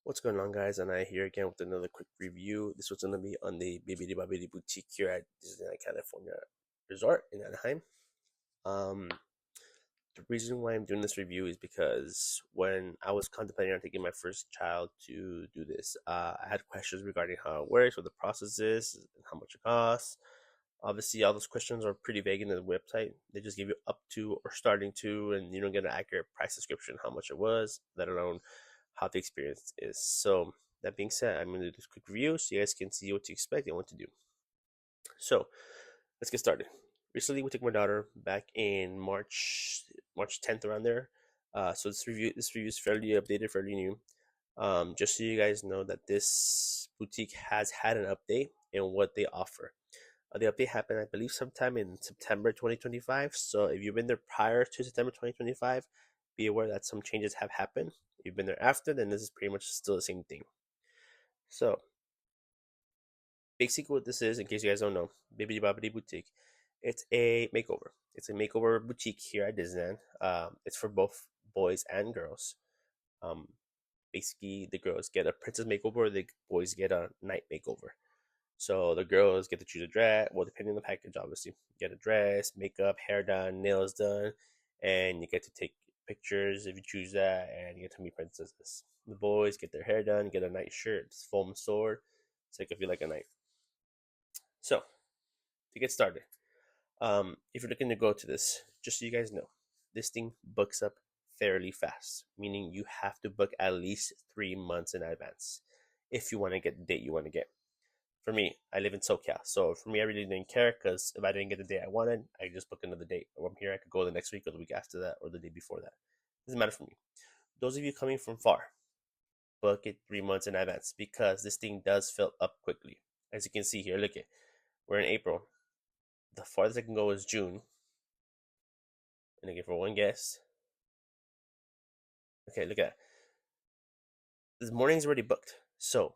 What's going on, guys? And I here again with another quick review. This was going to be on the Bibbidi Bobbidi Boutique here at Disneyland California Resort in Anaheim. Um, the reason why I'm doing this review is because when I was contemplating on taking my first child to do this, I had questions regarding how it works, what the process is, and how much it costs. Obviously, all those questions are pretty vague in the website. They just give you up to or starting to, and you don't get an accurate price description, how much it was, let alone how the experience is. So, that being said, I'm going to do this quick review so you guys can see what to expect and what to do. So, let's get started. Recently, we took my daughter back in March 10th around there. So this review is fairly updated, fairly new. Just so you guys know that this boutique has had an update in what they offer. The update happened, I believe, sometime in September 2025. So if you've been there prior to September 2025, be aware that some changes have happened. If you've been there after, then this is pretty much still the same thing. So basically what this is, in case you guys don't know, Bibbidi Bobbidi Boutique, it's a makeover. It's a makeover boutique here at Disneyland. It's for both boys and girls. Um, Basically, the girls get a princess makeover, the boys get a night makeover. So the girls get to choose a dress. Well, depending on the package, obviously, get a dress, makeup, hair done, nails done, and you get to take pictures if you choose that, and you get to meet princesses. The boys get their hair done, get a night shirt, foam sword, so you can feel like a knight. So to get started, if you're looking to go to this, just so you guys know, this thing books up fairly fast, meaning you have to book at least 3 months in advance if you want to get the date you want to get. For me, I live in SoCal, so for me, I really didn't care because if I didn't get the day I wanted, I just book another date. Or I'm here, I could go the next week or the week after that or the day before that. Doesn't matter for me. Those of you coming from far, book it 3 months in advance because this thing does fill up quickly. As you can see here, look at we're in April. The farthest I can go is June. And again, for one guess, okay, look at that. This morning's already booked. So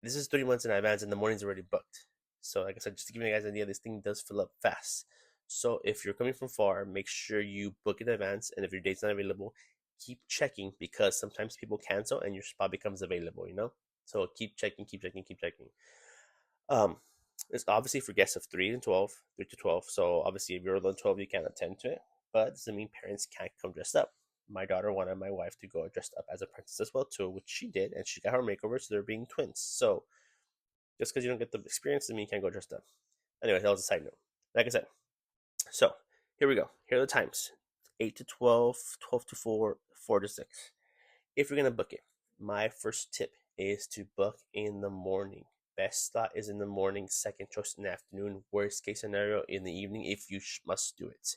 this is 3 months in advance and the morning's already booked. So like I said, just to give you guys an idea, this thing does fill up fast. So if you're coming from far, make sure you book in advance. And if your date's not available, keep checking because sometimes people cancel and your spot becomes available, you know? So keep checking, keep checking, keep checking. It's obviously for guests of 3 to 12. So obviously if you're older than 12, you can't attend to it. But it doesn't mean parents can't come dressed up. My daughter wanted my wife to go dressed up as a princess as well too, which she did, and she got her makeover, so they're being twins. So just because you don't get the experience doesn't mean you can't go dressed up. Anyway, that was a side note. Like I said, so here we go. Here are the times: 8 to 12, 12 to 4, 4 to 6. If you're gonna book it, my first tip is to book in the morning. Best slot is in the morning, second choice in the afternoon, worst case scenario in the evening if you must do it.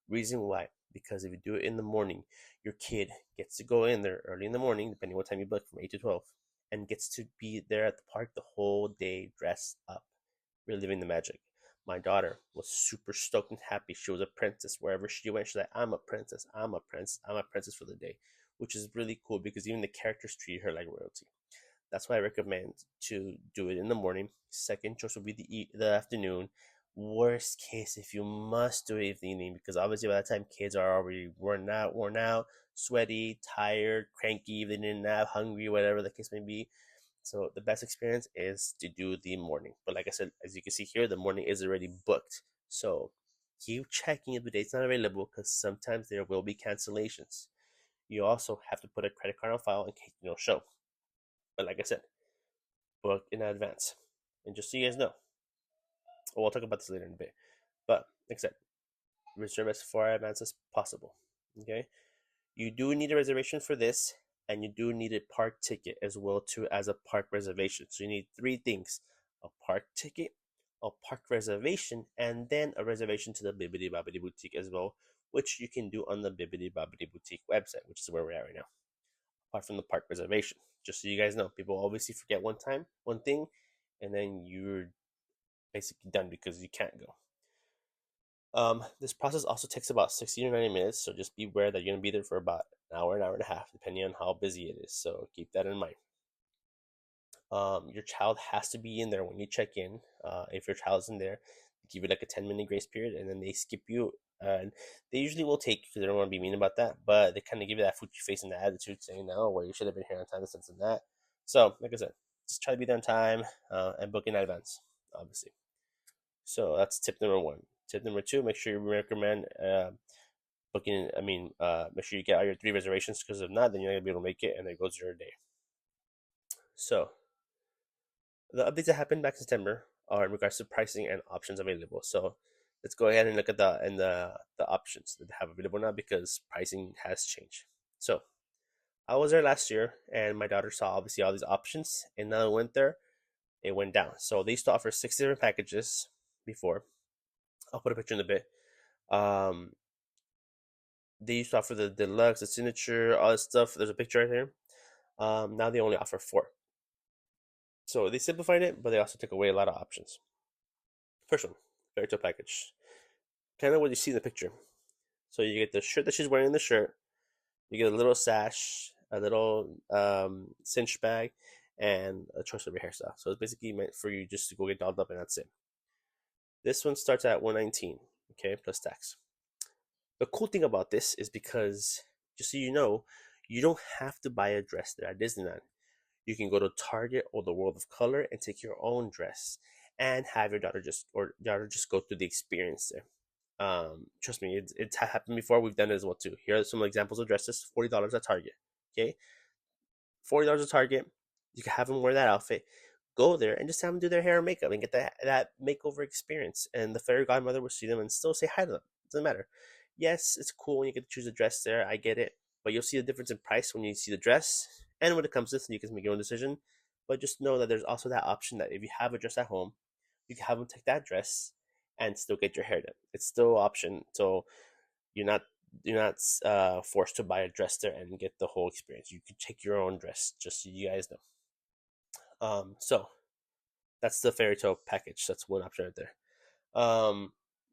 Reason why? Because if you do it in the morning, your kid gets to go in there early in the morning, depending what time you book, from 8 to 12, and gets to be there at the park the whole day dressed up, reliving the magic. My daughter was super stoked and happy. She was a princess. Wherever she went, she's like, I'm a princess, I'm a princess, I'm a princess for the day, which is really cool because even the characters treat her like royalty. That's why I recommend to do it in the morning. Second choice would be the afternoon. Worst case, if you must do it in the evening, because obviously by that time kids are already worn out, sweaty, tired, cranky, they didn't nap, hungry, whatever the case may be. So the best experience is to do the morning. But like I said, as you can see here, the morning is already booked. So keep checking if the date's not available because sometimes there will be cancellations. You also have to put a credit card on file in case you don't show. But like I said, book in advance. And just so you guys know, we'll talk about this later in a bit. But like I said, reserve as far advance as possible. Okay, you do need a reservation for this, and you do need a park ticket as well too as a park reservation. So you need three things: a park ticket, a park reservation, and then a reservation to the Bibbidi Bobbidi Boutique as well, which you can do on the Bibbidi Bobbidi Boutique website, which is where we're at right now. Apart from the park reservation, just so you guys know, people obviously forget one thing, and then you're basically done because you can't go. This process also takes about 60 to 90 minutes, so just be aware that you're going to be there for about an hour and a half, depending on how busy it is. So keep that in mind. Your child has to be in there when you check in. If your child's in there, they give you like a 10-minute grace period, and then they skip you and they usually will take because they don't want to be mean about that, but they kind of give you that Fuji face and the attitude saying, no, well, you should have been here on time, this and that. So, like I said, just try to be there on time and book in advance, obviously. So that's tip number one. Tip number two: make sure you recommend booking. Make sure you get all your three reservations because if not, then you're not gonna be able to make it, and it goes your day. So the updates that happened back in September are in regards to pricing and options available. So let's go ahead and look at the options that they have available now because pricing has changed. So I was there last year, and my daughter saw obviously all these options, and now I went there, it went down. So they used to offer 6 different packages before. I'll put a picture in a bit. Um, they used to offer the deluxe, the signature, all this stuff. There's a picture right here. Now they only offer 4. So they simplified it, but they also took away a lot of options. First one, fairy tale package. Kind of what you see in the picture. So you get the shirt that she's wearing in the shirt. You get a little sash, a little cinch bag, and a choice of your hairstyle. So it's basically meant for you just to go get dolled up, and that's it. This one starts at $119, okay, plus tax. The cool thing about this is because, just so you know, you don't have to buy a dress there at Disneyland. You can go to Target or the World of Color and take your own dress and have your daughter just go through the experience there. Trust me, it's happened before. We've done it as well too. Here are some examples of dresses: $40 at Target. Okay, $40 at Target. You can have them wear that outfit. Go there and just have them do their hair and makeup and get that makeover experience. And the fairy godmother will see them and still say hi to them. Doesn't matter. Yes, it's cool when you get to choose a dress there. I get it, but you'll see the difference in price when you see the dress. And when it comes to this, you can make your own decision. But just know that there's also that option that if you have a dress at home, you can have them take that dress and still get your hair done. It's still an option, so you're not forced to buy a dress there and get the whole experience. You can take your own dress, just so you guys know. So that's the fairy tale package. That's one option right there.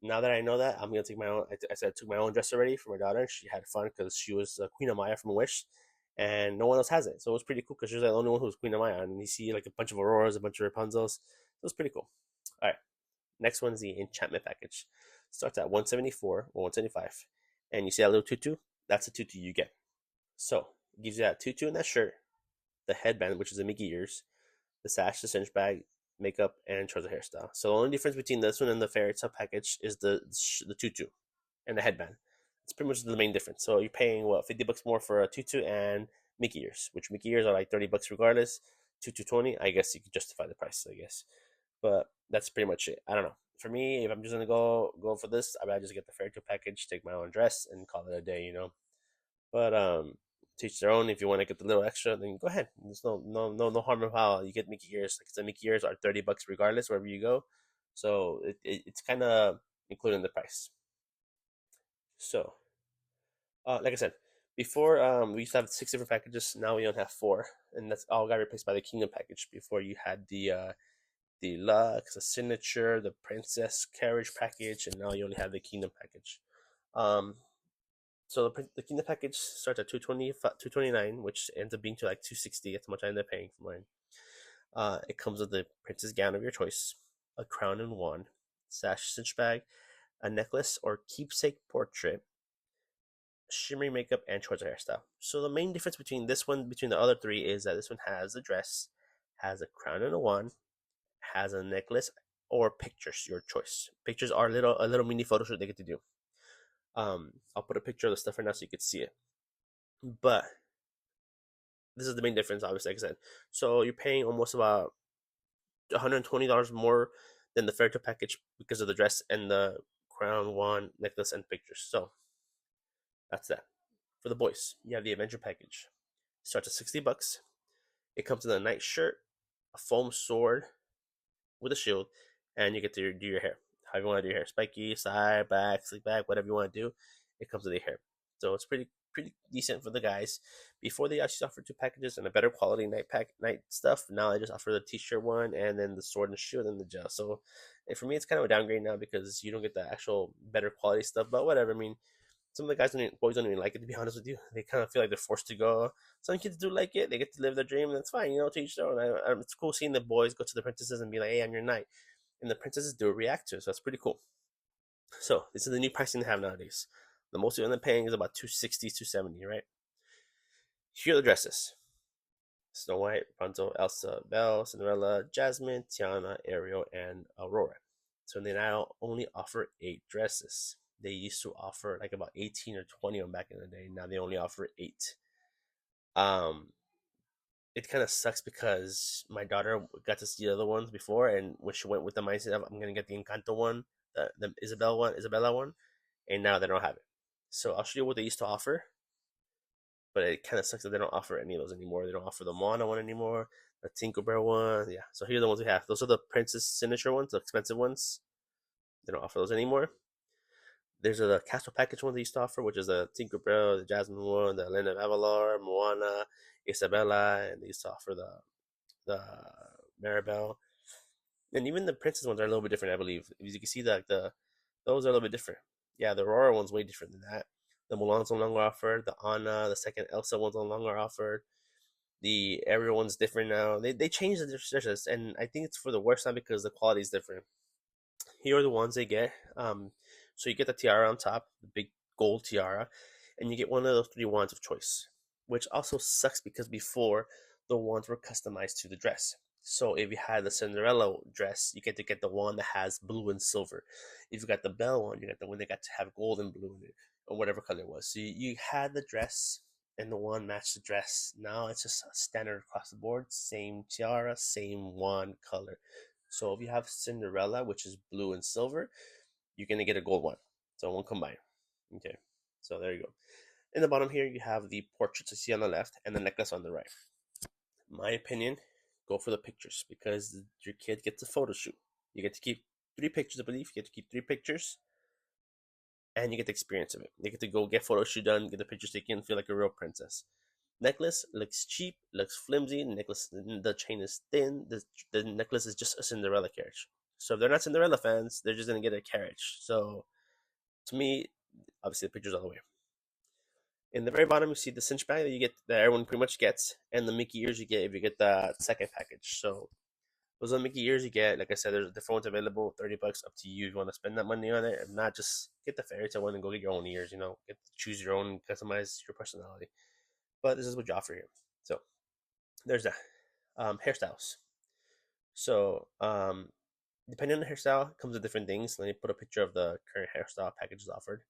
Now that I know that, I'm gonna take my own. I said I took my own dress already for my daughter, and she had fun because she was Queen Amaya from Wish, and no one else has it. So it was pretty cool because she was the only one who was Queen Amaya, and you see like a bunch of Auroras, a bunch of Rapunzels. It was pretty cool. All right, next one is the enchantment package. Starts at 174 or 175, and you see that little tutu. That's the tutu you get. So it gives you that tutu and that shirt, the headband, which is the Mickey ears, the sash, the cinch bag, makeup, and trouser hairstyle. So the only difference between this one and the fairy tale package is the tutu and the headband. It's pretty much the main difference. So you're paying what, $50 more for a tutu and Mickey ears, which Mickey ears are like $30 regardless. Tutu 20. I guess you could justify the price, I guess. But that's pretty much it. I don't know. For me, if I'm just gonna go for this, I just get the fairy tale package, take my own dress, and call it a day. But teach their own. If you want to get the little extra, then go ahead. There's no harm in how you get Mickey ears. Like the Mickey ears are $30 regardless wherever you go, so it's kind of included in the price. So, like I said before, we used to have 6 different packages. Now we only have 4, and that's all got replaced by the Kingdom package. Before you had the Lux, the Signature, the Princess Carriage package, and now you only have the Kingdom package. Um, so the Kingdom package starts at 229, which ends up being to like 260. That's how much I ended up paying for mine. It comes with the princess gown of your choice, a crown and wand, sash, cinch bag, a necklace or keepsake portrait, shimmery makeup, and choice of hairstyle. So the main difference between this one between the other 3 is that this one has a dress, has a crown and a wand, has a necklace, or pictures, your choice. Pictures are a little mini photo shoot they get to do. I'll put a picture of the stuff right now so you can see it. But this is the main difference, obviously, like I said. So you're paying almost about $120 more than the fairy tale package because of the dress and the crown, wand, necklace, and pictures. So that's that. For the boys, you have the adventure package. It starts at $60. It comes with a night shirt, a foam sword with a shield, and you get to do your hair. However you want to do your hair, spiky, side, back, slick back, whatever you want to do, it comes with the hair. So it's pretty decent for the guys. Before they actually offer 2 packages and a better quality night stuff. Now they just offer the t-shirt one and then the sword and shield and the gel. So for me, it's kind of a downgrade now because you don't get the actual better quality stuff. But whatever. I mean, some of the boys don't even like it, to be honest with you. They kind of feel like they're forced to go. Some kids do like it. They get to live their dream, and that's fine. To each their own. It's cool seeing the boys go to the princesses and be like, "Hey, I'm your knight," and the princesses do react to it. So that's pretty cool. So this is the new pricing they have nowadays. The most you're gonna paying is about 260, 270, right? Here are the dresses: Snow White, Rapunzel, Elsa, Belle, Cinderella, Jasmine, Tiana, Ariel, and Aurora. So they now only offer 8 dresses. They used to offer like about 18 or 20 on back in the day. Now they only offer 8. Um, it kind of sucks because my daughter got to see the other ones before, and when she went with the mindset of I'm gonna get the Encanto one, the Isabella one, and now they don't have it. So I'll show you what they used to offer, but it kind of sucks that they don't offer any of those anymore. They don't offer the Moana one anymore, the Tinkerbell one. Yeah, so here are the ones we have. Those are the Princess signature ones, the expensive ones. They don't offer those anymore. There's the Castle Package one they used to offer, which is the Tinkerbell, the Jasmine one, the Land of Avalar, Moana, Isabella, and they used to offer the Maribel. And even the princess ones are a little bit different, I believe. As you can see, the those are a little bit different. Yeah, the Aurora one's way different than that. The Mulan's no longer offered. The Anna, the second Elsa one's no longer offered. The Ariel one's different now. They changed the dishes, and I think it's for the worse now because the quality is different. Here are the ones they get. So you get the tiara on top, the big gold tiara, and you get one of those 3 wands of choice, which also sucks because before the wands were customized to the dress. So if you had the Cinderella dress, you get to get the wand that has blue and silver. If you got the Belle one, you got the one that got to have gold and blue in it, or whatever color it was. So you had the dress, and the wand matched the dress. Now it's just standard across the board, same tiara, same wand color. So if you have Cinderella, which is blue and silver, you're gonna get a gold one. So one combined. Okay. So there you go. In the bottom here, you have the portraits you see on the left and the necklace on the right. My opinion, go for the pictures because your kid gets a photo shoot. You get to keep 3 pictures, I believe. You get to keep 3 pictures, and you get the experience of it. You get to go get photo shoot done, get the pictures taken, feel like a real princess. Necklace looks cheap, looks flimsy. Necklace, the chain is thin. The necklace is just a Cinderella carriage. So if they're not Cinderella fans, they're just gonna get a carriage. So to me, obviously the pictures all the way. In the very bottom, you see the cinch bag that you get that everyone pretty much gets, and the Mickey ears you get if you get the second package. So those are the Mickey ears you get. Like I said, there's different ones available. $30 up to you if you want to spend that money on it. If not, just get the fairy tale one and go get your own ears. Get choose your own, customize your personality. But this is what you offer here. So there's that. Hairstyles. So depending on the hairstyle, it comes with different things. Let me put a picture of the current hairstyle packages offered.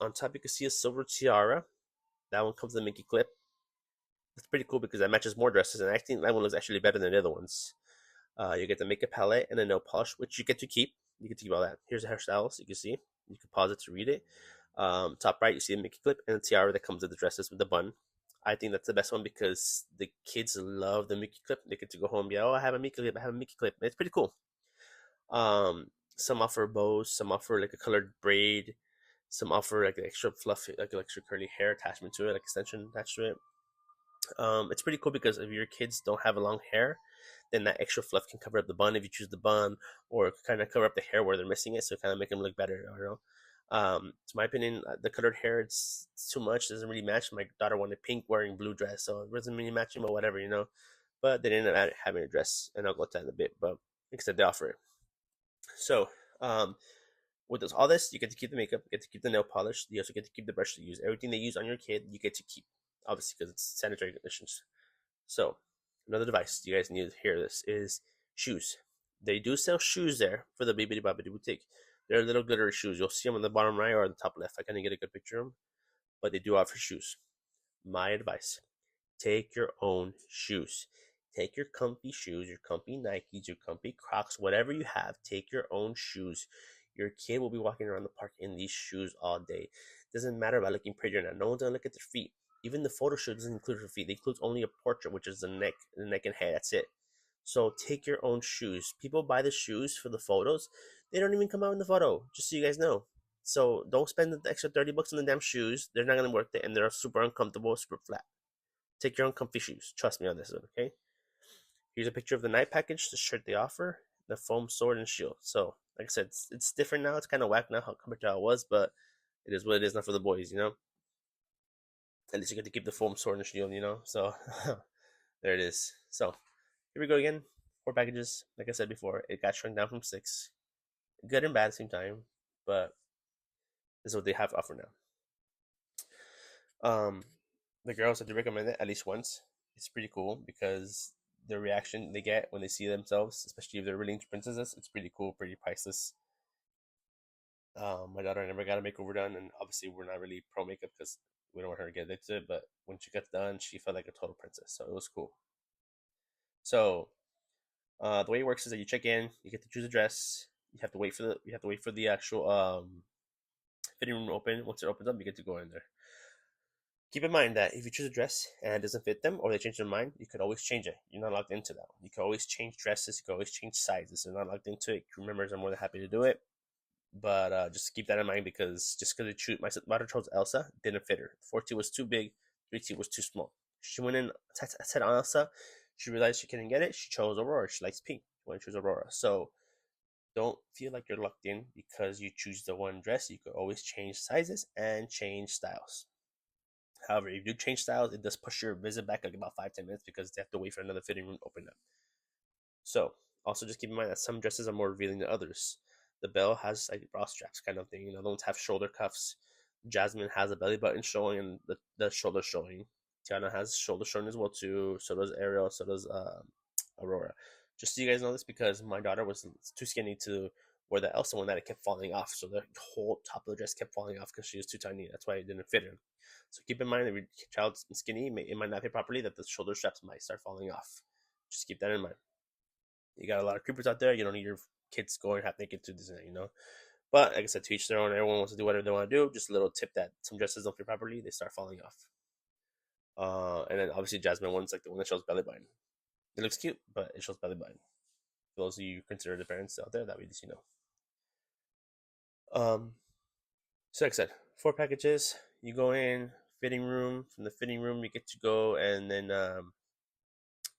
On top, you can see a silver tiara. That one comes with a Mickey clip. It's pretty cool because that matches more dresses, and I think that one looks actually better than the other ones. You get the makeup palette and a nail polish, which you get to keep. You get to keep all that. Here's the hairstyles. You can see. You can pause it to read it. Top right, you see a Mickey clip and a tiara that comes with the dresses with the bun. I think that's the best one because the kids love the Mickey clip. They get to go home and be, oh, I have a Mickey clip. I have a Mickey clip. It's pretty cool. Some offer bows. Some offer like a colored braid. Some offer like an extra fluffy, like an extra curly hair attachment to it, like extension attached to it. It's pretty cool because if your kids don't have a long hair, then that extra fluff can cover up the bun if you choose the bun, or kind of cover up the hair where they're missing it, so kind of make them look better. I don't know. To my opinion, the colored hair it's too much. It doesn't really match. My daughter wanted pink wearing blue dress, so it wasn't really matching, but whatever. But they didn't end up having a dress, and I'll go to that in a bit. But like I said, they offer it. So with all this, you get to keep the makeup, you get to keep the nail polish, you also get to keep the brush to use. Everything they use on your kid, you get to keep, obviously, because it's sanitary conditions. So, another device you guys need to hear this is shoes. They do sell shoes there for the Bibbidi Bobbidi Boutique. They're little glittery shoes. You'll see them on the bottom right or on the top left. I can't get a good picture of them, but they do offer shoes. My advice: take your own shoes. Take your comfy shoes, your comfy Nikes, your comfy Crocs, whatever you have. Take your own shoes. Your kid will be walking around the park in these shoes all day. Doesn't matter about looking pretty or not. No one's gonna look at their feet. Even the photo shoot doesn't include her feet. It includes only a portrait, which is the neck and head. That's it. So take your own shoes. People buy the shoes for the photos. They don't even come out in the photo. Just so you guys know. So don't spend the extra $30 on the damn shoes. They're not gonna work it, and they're super uncomfortable, super flat. Take your own comfy shoes. Trust me on this one, okay? Here's a picture of the night package, the shirt they offer, the foam sword and shield. So, like I said, it's different now. It's kind of whack now compared to how it was, but it is what it is now for the boys. At least you get to keep the foam sword and shield. So, there it is. So, here we go again. 4 packages. Like I said before, it got shrunk down from 6. Good and bad at the same time, but this is what they have to offer now. The girls, I do recommend it at least once. It's pretty cool because the reaction they get when they see themselves, especially if they're really into princesses, it's pretty cool, pretty priceless. My daughter never got a makeover done, and obviously we're not really pro makeup because we don't want her to get addicted to it. But when she gets done, she felt like a total princess, so it was cool. So the way it works is that you check in, you get to choose a dress. You have to wait for the actual fitting room to open. Once it opens up, you get to go in there. Keep in mind that if you choose a dress and it doesn't fit them or they change their mind, you could always change it. You're not locked into that one. You can always change dresses. You can always change sizes. You're not locked into it. Crew members are more than happy to do it. But just keep that in mind because just because they choose, my daughter chose Elsa, didn't fit her. 4T was too big, 3T was too small. She went in, said on Elsa, she realized she couldn't get it. She chose Aurora. She likes pink. She wanted to choose Aurora. So don't feel like you're locked in because you choose the one dress. You could always change sizes and change styles. However, if you do change styles, it does push your visit back like about 5-10 minutes because they have to wait for another fitting room to open up. So also just keep in mind that some dresses are more revealing than others. The Belle has like bra straps kind of thing. Other ones have shoulder cuffs. Jasmine has a belly button showing and the shoulder showing. Tiana has shoulder showing as well too. So does Ariel. So does Aurora. Just so you guys know this because my daughter was too skinny to wear the Elsa one that it kept falling off. So the whole top of the dress kept falling off because she was too tiny. That's why it didn't fit her. So keep in mind if your child's skinny, it might not fit properly, that the shoulder straps might start falling off. Just keep that in mind. You got a lot of creepers out there. You don't need your kids going half naked to Disney, you know. But like I said, to each their own. Everyone wants to do whatever they want to do. Just a little tip that some dresses don't fit properly, they start falling off. And then obviously Jasmine one's like the one that shows belly button. It looks cute, but it shows belly button. For those of you who consider the parents out there, that way you know. So like I said, 4 packages. You go in fitting room. From the fitting room, you get to go and then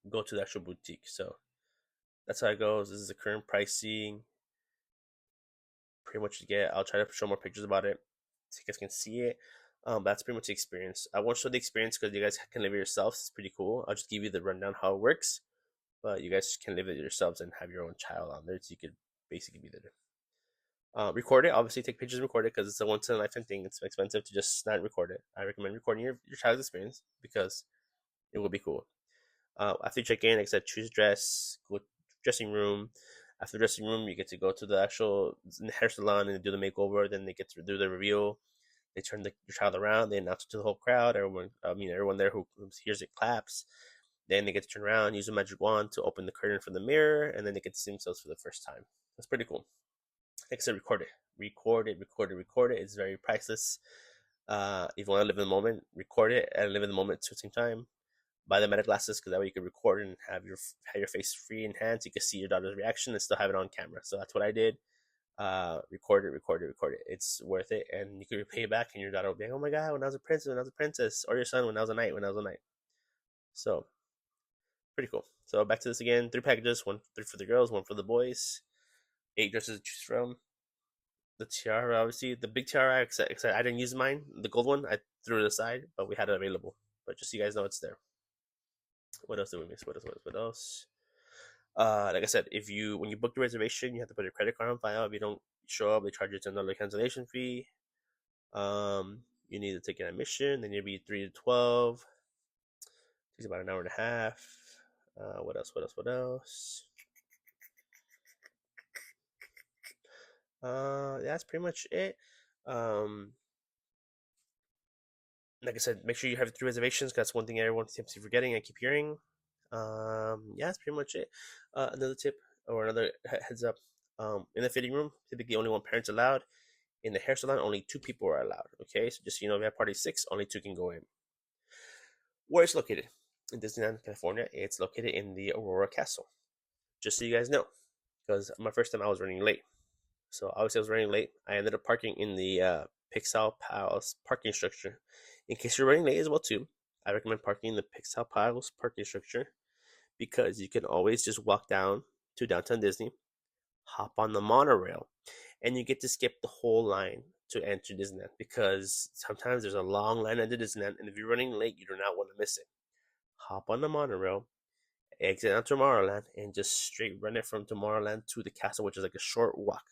go to the actual boutique. So that's how it goes. This is the current pricing. Pretty much to get. I'll try to show more pictures about it so you guys can see it. That's pretty much the experience. I won't show the experience because you guys can live it yourselves. It's pretty cool. I'll just give you the rundown how it works, but you guys can live it yourselves and have your own child on there, so you could basically be there. Record it. Obviously, take pictures and record it because it's a once in a lifetime thing. It's expensive to just not record it. I recommend recording your child's experience because it will be cool. After you check in, like I said, choose dress, go dressing room. After the dressing room, you get to go to the actual hair salon and do the makeover. Then they get to do the reveal. They turn your child around. They announce it to the whole crowd. Everyone there who hears it claps. Then they get to turn around, use a magic wand to open the curtain for the mirror, and then they get to see themselves for the first time. That's pretty cool. Like I said, record it. It's very priceless. If you want to live in the moment, record it and live in the moment at the same time. Buy the meta glasses because that way you can record and have your face free in hand so you can see your daughter's reaction and still have it on camera. So that's what I did. Record it. It's worth it, and you can repay it back, and your daughter will be like, "Oh my god, when I was a princess," or your son when I was a knight. So pretty cool. So back to this again: 3 packages, three for the girls, one for the boys. 8 dresses to choose from. The tiara, obviously, the big tiara. Except I didn't use mine. The gold one, I threw it aside, but we had it available. But just so you guys know, it's there. What else did we miss? What else? Like I said, when you book the reservation, you have to put your credit card on file. If you don't show up, they charge you $10 cancellation fee. You need to take an admission. Then you'll be 3 to 12. It takes about an hour and a half. What else? That's pretty much it. Like I said, make sure you have 3 reservations. That's one thing everyone seems to be forgetting. I keep hearing. That's pretty much it. Another tip or another heads up. In the fitting room, typically only one parent's allowed. In the hair salon, only 2 people are allowed. Okay, so just so you know, if you have party 6, only 2 can go in. Where it's located in Disneyland, California, it's located in the Aurora Castle. Just so you guys know, because my first time I was running late. So obviously I was running late. I ended up parking in the Pixel Palace parking structure. In case you're running late as well too, I recommend parking in the Pixel Palace parking structure because you can always just walk down to downtown Disney, hop on the monorail, and you get to skip the whole line to enter Disneyland because sometimes there's a long line into Disneyland, and if you're running late, you do not want to miss it. Hop on the monorail, exit on Tomorrowland, and just straight run it from Tomorrowland to the castle, which is like a short walk.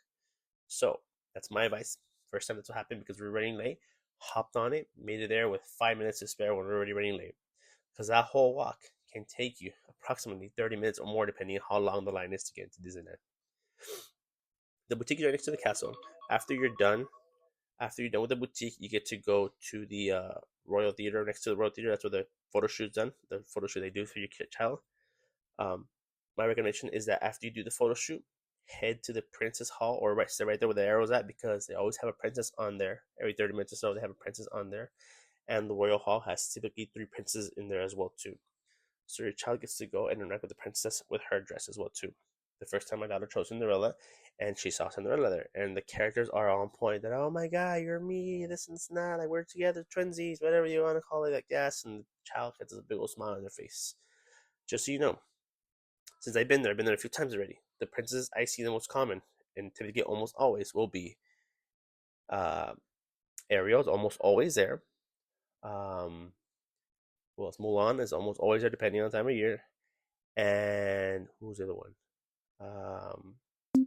So that's my advice. First time that's what happened because we were running late. Hopped on it, made it there with 5 minutes to spare when we were already running late. Because that whole walk can take you approximately 30 minutes or more, depending on how long the line is to get into Disneyland. The boutique is right next to the castle. After you're done, after you're done with the boutique, you get to go to the Royal Theater. Next to the Royal Theater, that's where the photo shoot's done. The photo shoot they do for your child. Um, my recommendation is that after you do the photo shoot, head to the Princess Hall or right, stay right there where the arrow's at, because they always have a princess on there. Every 30 minutes or so, they have a princess on there. And the Royal Hall has typically 3 princes in there as well too. So your child gets to go and interact with the princess with her dress as well too. The first time my daughter chose Cinderella, and she saw Cinderella there, and the characters are on point. That, oh my god, you're me, this and that, like we're together, twinsies, whatever you want to call it, like yes. And the child gets a big old smile on their face. Just so you know, since I've been there a few times already. The princesses I see the most common, and typically almost always will be uh, Ariel's almost always there. Um, well, Mulan is almost always there, depending on the time of year. And who's the other one? Um,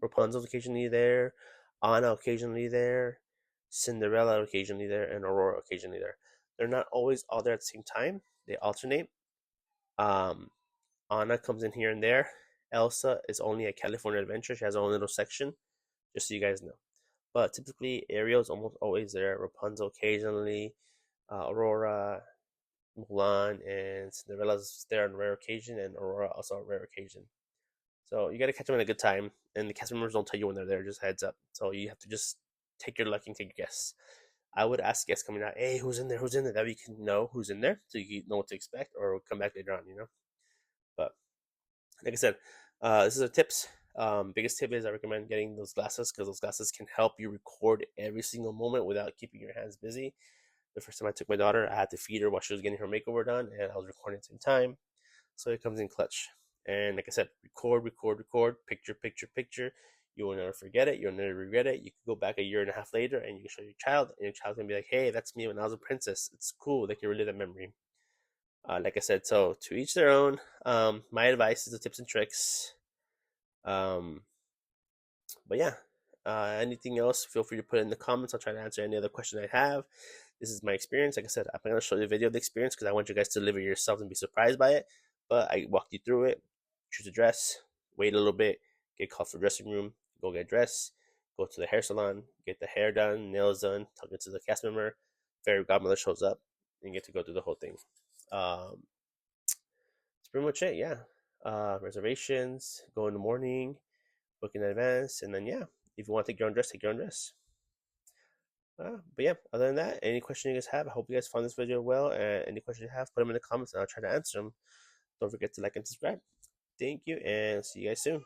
Rapunzel's occasionally there, Anna occasionally there, Cinderella occasionally there, and Aurora occasionally there. They're not always all there at the same time. They alternate. Um, Anna comes in here and there. Elsa is only at California Adventure. She has her own little section, just so you guys know. But typically, Ariel's almost always there. Rapunzel occasionally, Aurora, Mulan, and Cinderella's there on rare occasion, and Aurora also on rare occasion. So you got to catch them at a good time, and the cast members don't tell you when they're there. Just heads up. So you have to just take your luck and take your guess. I would ask guests coming out, "Hey, who's in there? Who's in there?" That way you can know who's in there, so you know what to expect, or come back later on. But like I said, this is a tips. Biggest tip is I recommend getting those glasses, because those glasses can help you record every single moment without keeping your hands busy. The first time I took my daughter, I had to feed her while she was getting her makeover done, and I was recording at the same time. So it comes in clutch. And like I said, record, picture. You will never forget it. You'll never regret it. You can go back a year and a half later and you can show your child, and your child's gonna be like, "Hey, that's me when I was a princess." It's cool. They can relive that memory. Like I said, so to each their own. My advice is the tips and tricks. Um, but yeah, anything else, feel free to put it in the comments. I'll try to answer any other question I have. This is my experience. Like I said, I'm going to show you a video of the experience because I want you guys to live it yourselves and be surprised by it. But I walked you through it. Choose a dress, wait a little bit, get called for dressing room, go get dressed, go to the hair salon, get the hair done, nails done, talk to the cast member, fairy godmother shows up, and you get to go through the whole thing. That's pretty much it, yeah. Reservations, go in the morning, book in advance, and then yeah, if you want to take your own dress, take your own dress. But yeah, other than that, any question you guys have, I hope you guys found this video well. And any questions you have, put them in the comments and I'll try to answer them. Don't forget to like and subscribe. Thank you, and see you guys soon.